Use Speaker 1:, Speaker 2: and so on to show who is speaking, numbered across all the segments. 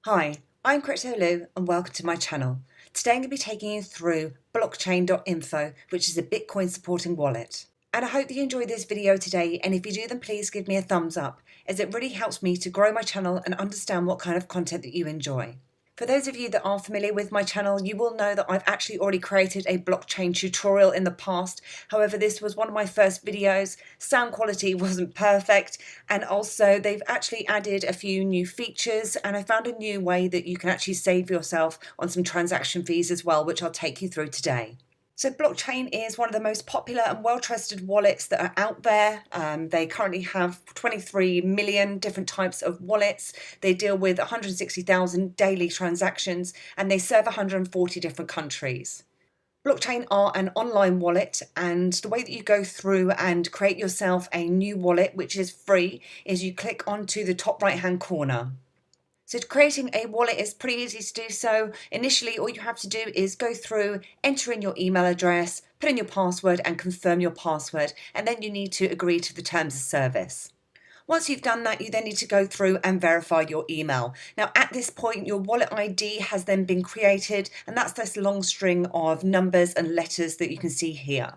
Speaker 1: Hi, I'm Crypto Lou and welcome to my channel. Today I'm going to be taking you through blockchain.info, which is a Bitcoin supporting wallet. And I hope that you enjoy this video today, and if you do then please give me a thumbs up, as it really helps me to grow my channel and understand what kind of content that you enjoy. For those of you that are familiar with my channel, you will know that I've actually already created a blockchain tutorial in the past. However, this was one of my first videos. Sound quality wasn't perfect, and also they've actually added a few new features, and I found a new way that you can actually save yourself on some transaction fees as well, which I'll take you through today. So blockchain is one of the most popular and well-trusted wallets that are out there. They currently have 23 million different types of wallets. They deal with 160,000 daily transactions, and they serve 140 different countries. Blockchain are an online wallet, and the way that you go through and create yourself a new wallet, which is free, is you click onto the top right hand corner. So creating a wallet is pretty easy to do so. Initially, all you have to do is go through, enter in your email address, put in your password and confirm your password, and then you need to agree to the terms of service. Once you've done that, you then need to go through and verify your email. Now, at this point, your wallet ID has then been created, and that's this long string of numbers and letters that you can see here.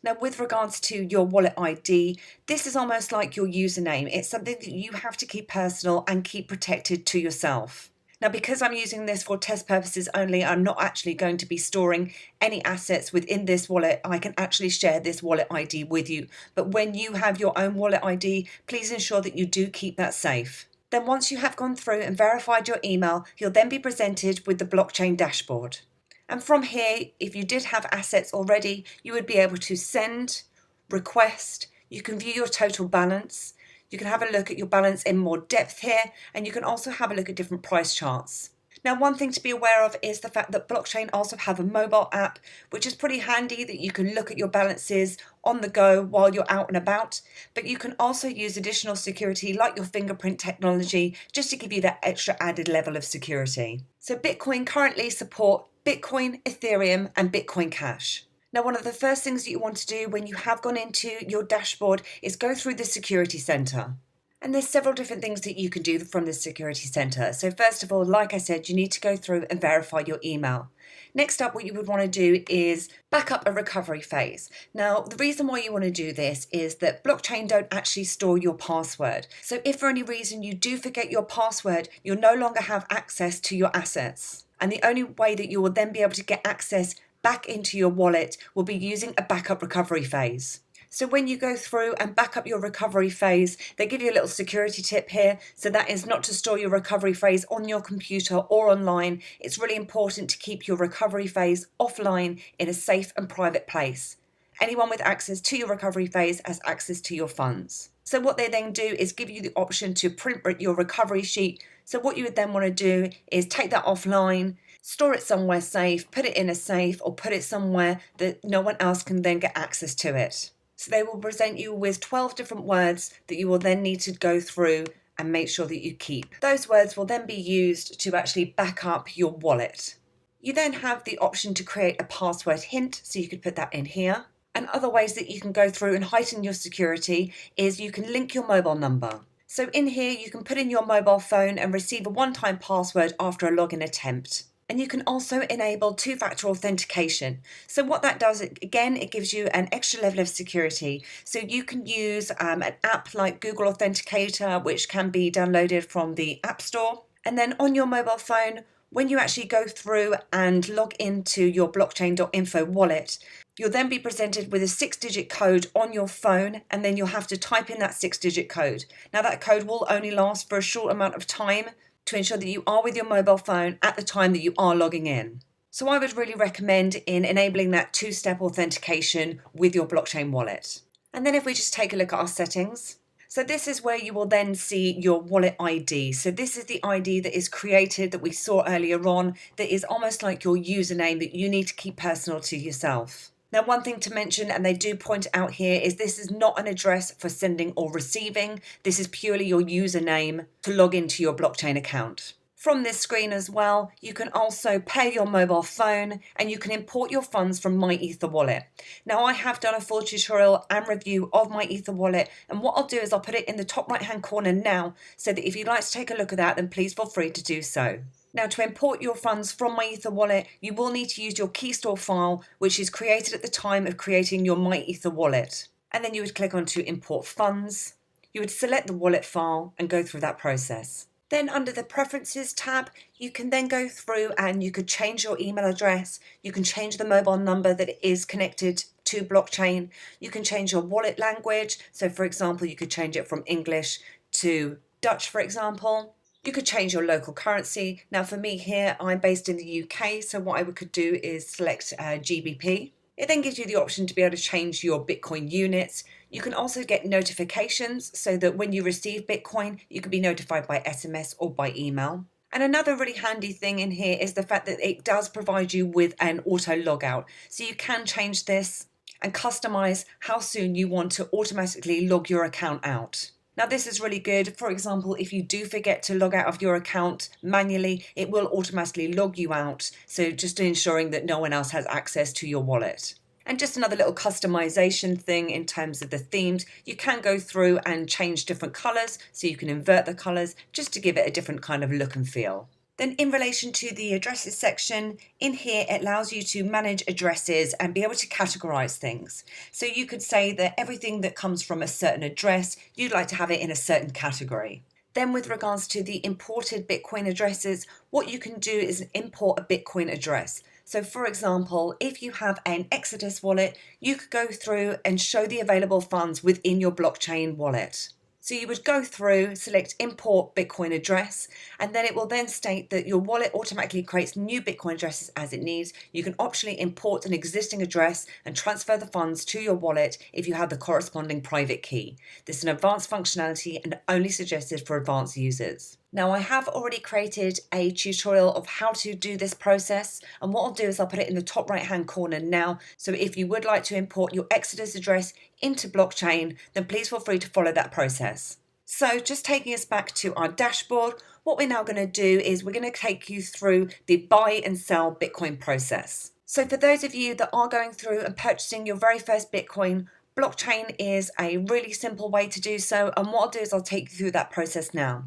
Speaker 1: Now, with regards to your wallet ID, this is almost like your username. It's something that you have to keep personal and keep protected to yourself. Now, because I'm using this for test purposes only, I'm not actually going to be storing any assets within this wallet. I can actually share this wallet ID with you. But when you have your own wallet ID, please ensure that you do keep that safe. Then once you have gone through and verified your email, you'll then be presented with the blockchain dashboard. And from here, if you did have assets already, you would be able to send, request, you can view your total balance, you can have a look at your balance in more depth here, and you can also have a look at different price charts. Now, one thing to be aware of is the fact that blockchain also have a mobile app, which is pretty handy that you can look at your balances on the go while you're out and about, but you can also use additional security like your fingerprint technology just to give you that extra added level of security. So Bitcoin currently support Bitcoin, Ethereum, and Bitcoin Cash. Now, one of the first things that you want to do when you have gone into your dashboard is go through the security center. And there's several different things that you can do from the security center. So first of all, like I said, you need to go through and verify your email. Next up, what you would want to do is back up a recovery phase. Now, the reason why you want to do this is that blockchain don't actually store your password. So if for any reason you do forget your password, you'll no longer have access to your assets. And the only way that you will then be able to get access back into your wallet will be using a backup recovery phase. So when you go through and back up your recovery phase, they give you a little security tip here. So that is not to store your recovery phase on your computer or online. It's really important to keep your recovery phase offline in a safe and private place. Anyone with access to your recovery phase has access to your funds. So what they then do is give you the option to print your recovery sheet. So what you would then want to do is take that offline, store it somewhere safe, put it in a safe, or put it somewhere that no one else can then get access to it. So they will present you with 12 different words that you will then need to go through and make sure that you keep. Those words will then be used to actually back up your wallet. You then have the option to create a password hint, so you could put that in here. And other ways that you can go through and heighten your security is you can link your mobile number. So in here, you can put in your mobile phone and receive a one-time password after a login attempt. And you can also enable two-factor authentication. So what that does, again, it gives you an extra level of security. So you can use an app like Google Authenticator, which can be downloaded from the App Store. And then on your mobile phone, when you actually go through and log into your blockchain.info wallet, you'll then be presented with a 6-digit code on your phone, and then you'll have to type in that 6-digit code. Now that code will only last for a short amount of time to ensure that you are with your mobile phone at the time that you are logging in. So I would really recommend in enabling that two-step authentication with your blockchain wallet. And then if we just take a look at our settings. So this is where you will then see your wallet ID. So this is the ID that is created that we saw earlier on, that is almost like your username that you need to keep personal to yourself. Now, one thing to mention, and they do point out here, is this is not an address for sending or receiving. This is purely your username to log into your blockchain account. From this screen as well, you can also pair your mobile phone and you can import your funds from My Ether Wallet. Now, I have done a full tutorial and review of My Ether Wallet, and what I'll do is I'll put it in the top right hand corner now, so that if you'd like to take a look at that, then please feel free to do so. Now, to import your funds from My Ether Wallet, you will need to use your KeyStore file, which is created at the time of creating your My Ether Wallet. And then you would click onto Import Funds. You would select the wallet file and go through that process. Then under the Preferences tab, you can then go through and you could change your email address. You can change the mobile number that is connected to blockchain. You can change your wallet language. So for example, you could change it from English to Dutch, for example. You could change your local currency. Now for me here, I'm based in the UK, so what I could do is select GBP. It then gives you the option to be able to change your Bitcoin units. You can also get notifications so that when you receive Bitcoin, you can be notified by SMS or by email. And another really handy thing in here is the fact that it does provide you with an auto logout. So you can change this and customize how soon you want to automatically log your account out. Now this is really good. For example, if you do forget to log out of your account manually, it will automatically log you out. So just ensuring that no one else has access to your wallet. And just another little customization thing in terms of the themes, you can go through and change different colors. So you can invert the colors just to give it a different kind of look and feel. Then in relation to the addresses section, in here it allows you to manage addresses and be able to categorize things. So you could say that everything that comes from a certain address, you'd like to have it in a certain category. Then with regards to the imported Bitcoin addresses, what you can do is import a Bitcoin address. So for example, if you have an Exodus wallet, you could go through and show the available funds within your blockchain wallet. So you would go through, select import Bitcoin address, and then it will then state that your wallet automatically creates new Bitcoin addresses as it needs. You can optionally import an existing address and transfer the funds to your wallet if you have the corresponding private key. This is an advanced functionality and only suggested for advanced users. Now I have already created a tutorial of how to do this process, and what I'll do is I'll put it in the top right hand corner now, so if you would like to import your Exodus address into blockchain, then please feel free to follow that process. So just taking us back to our dashboard, what we're now going to do is we're going to take you through the buy and sell Bitcoin process. So for those of you that are going through and purchasing your very first Bitcoin, blockchain is a really simple way to do so, and what I'll do is I'll take you through that process now.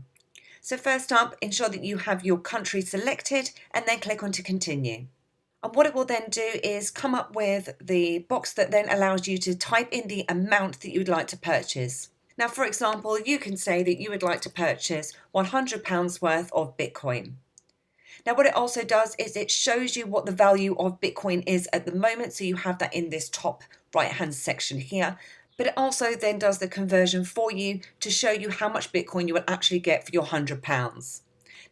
Speaker 1: So first up, ensure that you have your country selected and then click on to continue. And what it will then do is come up with the box that then allows you to type in the amount that you would like to purchase. Now, for example, you can say that you would like to purchase £100 worth of Bitcoin. Now, what it also does is it shows you what the value of Bitcoin is at the moment. So you have that in this top right-hand section here. But it also then does the conversion for you to show you how much Bitcoin you will actually get for your £100.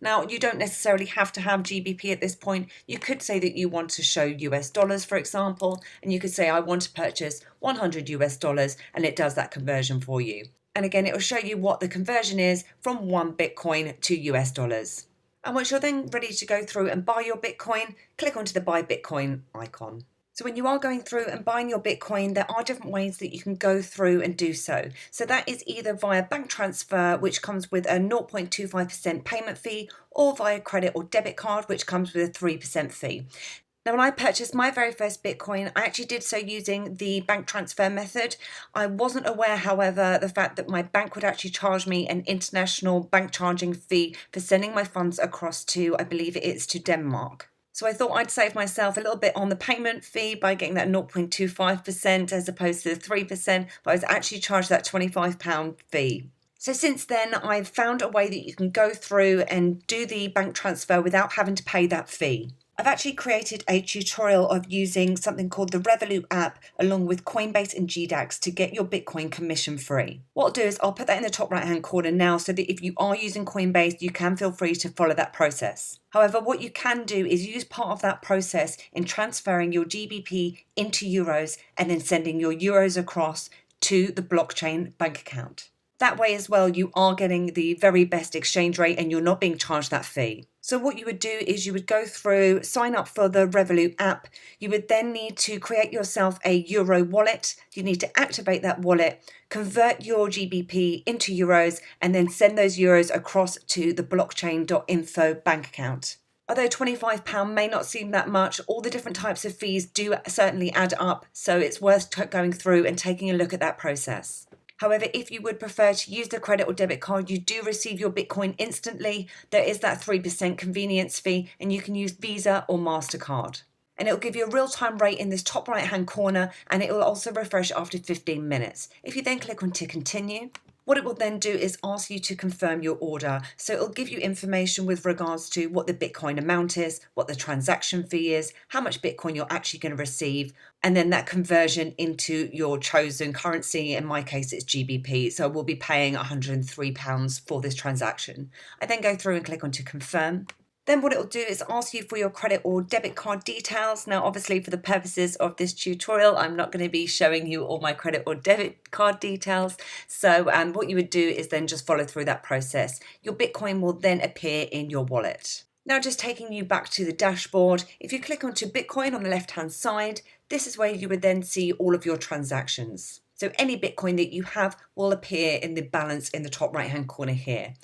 Speaker 1: Now, you don't necessarily have to have GBP at this point. You could say that you want to show US dollars, for example, and you could say, I want to purchase 100 US dollars, and it does that conversion for you. And again, it will show you what the conversion is from 1 Bitcoin to US dollars. And once you're then ready to go through and buy your Bitcoin, click onto the Buy Bitcoin icon. So when you are going through and buying your Bitcoin, there are different ways that you can go through and do so. So that is either via bank transfer, which comes with a 0.25% payment fee, or via credit or debit card, which comes with a 3% fee. Now, when I purchased my very first Bitcoin, I actually did so using the bank transfer method. I wasn't aware, however, the fact that my bank would actually charge me an international bank charging fee for sending my funds across to, I believe it is to Denmark. So I thought I'd save myself a little bit on the payment fee by getting that 0.25% as opposed to the 3%, but I was actually charged that £25 fee. So since then, I've found a way that you can go through and do the bank transfer without having to pay that fee. I've actually created a tutorial of using something called the Revolut app along with Coinbase and GDAX to get your Bitcoin commission free. What I'll do is I'll put that in the top right hand corner now so that if you are using Coinbase, you can feel free to follow that process. However, what you can do is use part of that process in transferring your GBP into euros and then sending your euros across to the blockchain bank account. That way as well, you are getting the very best exchange rate and you're not being charged that fee. So what you would do is you would go through, sign up for the Revolut app. You would then need to create yourself a Euro wallet. You need to activate that wallet, convert your GBP into euros, and then send those euros across to the blockchain.info bank account. Although £25 may not seem that much, all the different types of fees do certainly add up, so it's worth going through and taking a look at that process. However, if you would prefer to use the credit or debit card, you do receive your Bitcoin instantly. There is that 3% convenience fee, and you can use Visa or MasterCard. And it'll give you a real-time rate in this top right-hand corner, and it will also refresh after 15 minutes. If you then click on to continue, what it will then do is ask you to confirm your order. So it'll give you information with regards to what the Bitcoin amount is, what the transaction fee is, how much Bitcoin you're actually going to receive, and then that conversion into your chosen currency. In my case, it's GBP. So we'll be paying £103 for this transaction. I then go through and click on to confirm. Then what it will do is ask you for your credit or debit card details. Now, obviously, for the purposes of this tutorial, I'm not going to be showing you all my credit or debit card details. So what you would do is then just follow through that process. Your Bitcoin will then appear in your wallet. Now, just taking you back to the dashboard, if you click onto Bitcoin on the left-hand side, this is where you would then see all of your transactions. So any Bitcoin that you have will appear in the balance in the top right-hand corner here.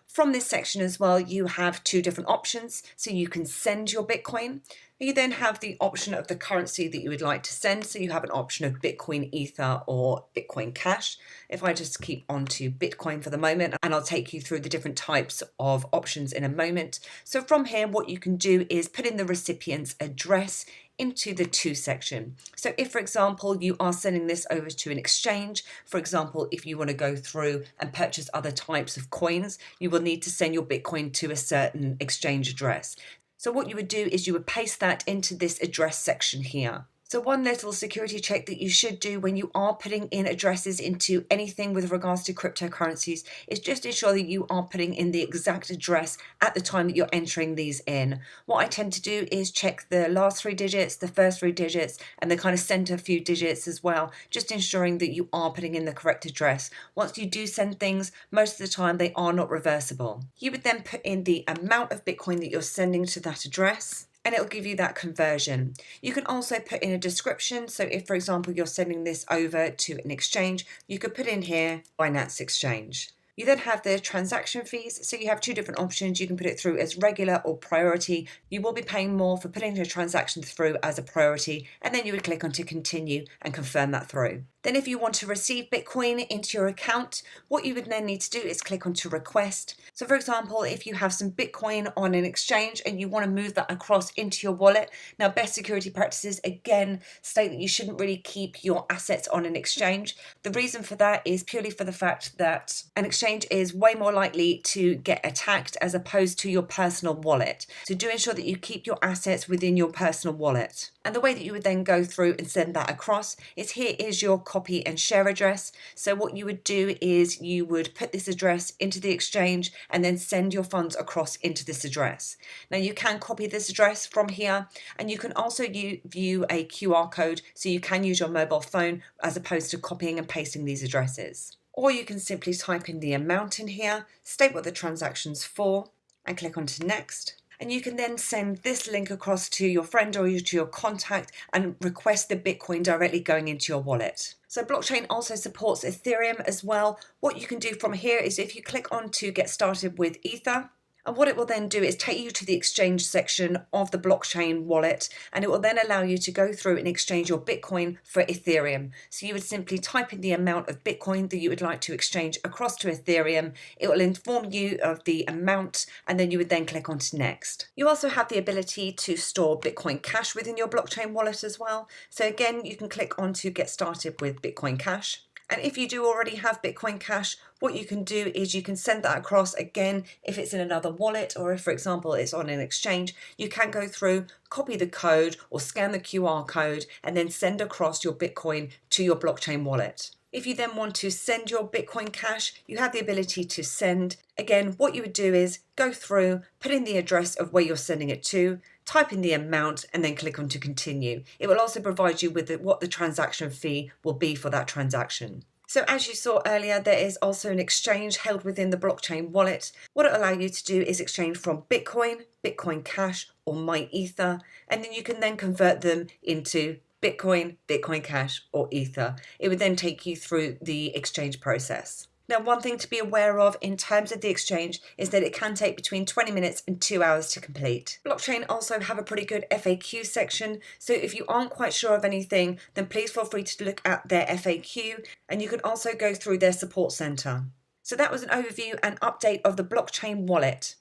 Speaker 1: From this section as well, you have two different options. So you can send your Bitcoin. You then have the option of the currency that you would like to send. So you have an option of Bitcoin Ether or Bitcoin Cash. If I just keep on to Bitcoin for the moment, and I'll take you through the different types of options in a moment. So from here, what you can do is put in the recipient's address into the to section. So if, for example, you are sending this over to an exchange, for example, if you want to go through and purchase other types of coins, you will need to send your Bitcoin to a certain exchange address. So what you would do is you would paste that into this address section here. So one little security check that you should do when you are putting in addresses into anything with regards to cryptocurrencies is just ensure that you are putting in the exact address at the time that you're entering these in. What I tend to do is check the last 3 digits, the first 3 digits, and the kind of center few digits as well, just ensuring that you are putting in the correct address. Once you do send things, most of the time they are not reversible. You would then put in the amount of Bitcoin that you're sending to that address, and it'll give you that conversion. You can also put in a description. So if, for example, you're sending this over to an exchange, you could put in here Binance Exchange. You then have the transaction fees. So you have two different options. You can put it through as regular or priority. You will be paying more for putting the transaction through as a priority, and then you would click on to continue and confirm that through. Then if you want to receive Bitcoin into your account, what you would then need to do is click on to request. So for example, if you have some Bitcoin on an exchange and you want to move that across into your wallet, now best security practices again state that you shouldn't really keep your assets on an exchange. The reason for that is purely for the fact that an exchange is way more likely to get attacked as opposed to your personal wallet. So do ensure that you keep your assets within your personal wallet. And the way that you would then go through and send that across is here is your copy and share address. So what you would do is you would put this address into the exchange and then send your funds across into this address. Now you can copy this address from here, and you can also view a QR code, so you can use your mobile phone as opposed to copying and pasting these addresses. Or you can simply type in the amount in here, state what the transaction's for, and click on to next. And you can then send this link across to your friend or to your contact and request the Bitcoin directly going into your wallet. So blockchain also supports Ethereum as well. What you can do from here is if you click on to get started with Ether, and what it will then do is take you to the exchange section of the blockchain wallet, and it will then allow you to go through and exchange your Bitcoin for Ethereum. So you would simply type in the amount of Bitcoin that you would like to exchange across to Ethereum. It will inform you of the amount, and then you would then click on to next. You also have the ability to store Bitcoin Cash within your blockchain wallet as well. So again, you can click on to get started with Bitcoin Cash. And if you do already have Bitcoin Cash, what you can do is you can send that across again if it's in another wallet, or if, for example, it's on an exchange, you can go through, copy the code or scan the QR code and then send across your Bitcoin to your blockchain wallet. If you then want to send your Bitcoin Cash, you have the ability to send. Again, what you would do is go through, put in the address of where you're sending it to, type in the amount, and then click on to continue. It will also provide you with what the transaction fee will be for that transaction. So as you saw earlier, there is also an exchange held within the blockchain wallet. What it'll allow you to do is exchange from Bitcoin, Bitcoin Cash, or My Ether, and then you can then convert them into Bitcoin, Bitcoin Cash, or Ether. It would then take you through the exchange process. Now, one thing to be aware of in terms of the exchange is that it can take between 20 minutes and 2 hours to complete. Blockchain also have a pretty good FAQ section, so if you aren't quite sure of anything, then please feel free to look at their FAQ, and you can also go through their support center. So that was an overview and update of the blockchain wallet.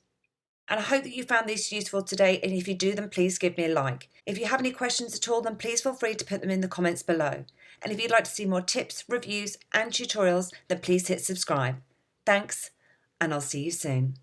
Speaker 1: And I hope that you found this useful today, and if you do, then please give me a like. If you have any questions at all, then please feel free to put them in the comments below. And if you'd like to see more tips, reviews and tutorials, then please hit subscribe. Thanks, and I'll see you soon.